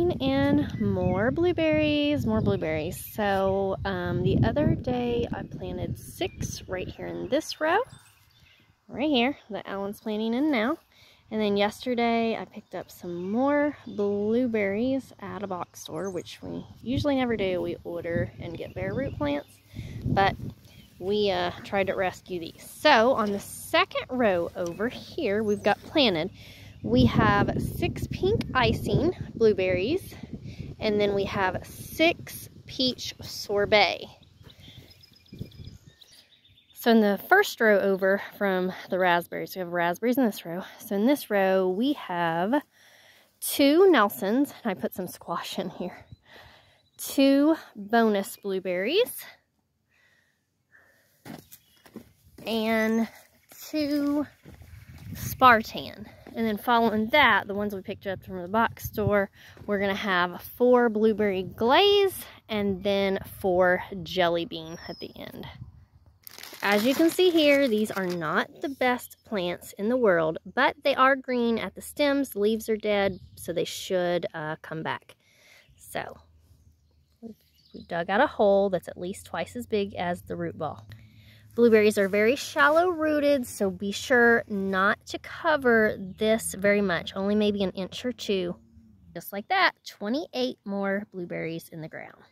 And more blueberries. So the other day I planted 6 right here in this row, right here, that Alan's planting in now. And then yesterday I picked up some more blueberries at a box store, which we usually never do. We order and get bare root plants, but we tried to rescue these. So on the second row over here we've got planted, we have 6 pink icing blueberries, and then we have 6 peach sorbet. So in the first row over from the raspberries, we have raspberries in this row. So in this row we have 2 Nelsons, and I put some squash in here, 2 bonus blueberries, and 2 Spartan. And then following that, the ones we picked up from the box store, we're gonna have 4 blueberry glaze and then 4 jelly bean at the end. As you can see here, these are not the best plants in the world, but they are green at the stems. The leaves are dead, so they should come back. So we dug out a hole that's at least twice as big as the root ball. Blueberries are very shallow rooted, so be sure not to cover this very much, only maybe an inch or 2. Just like that, 28 more blueberries in the ground.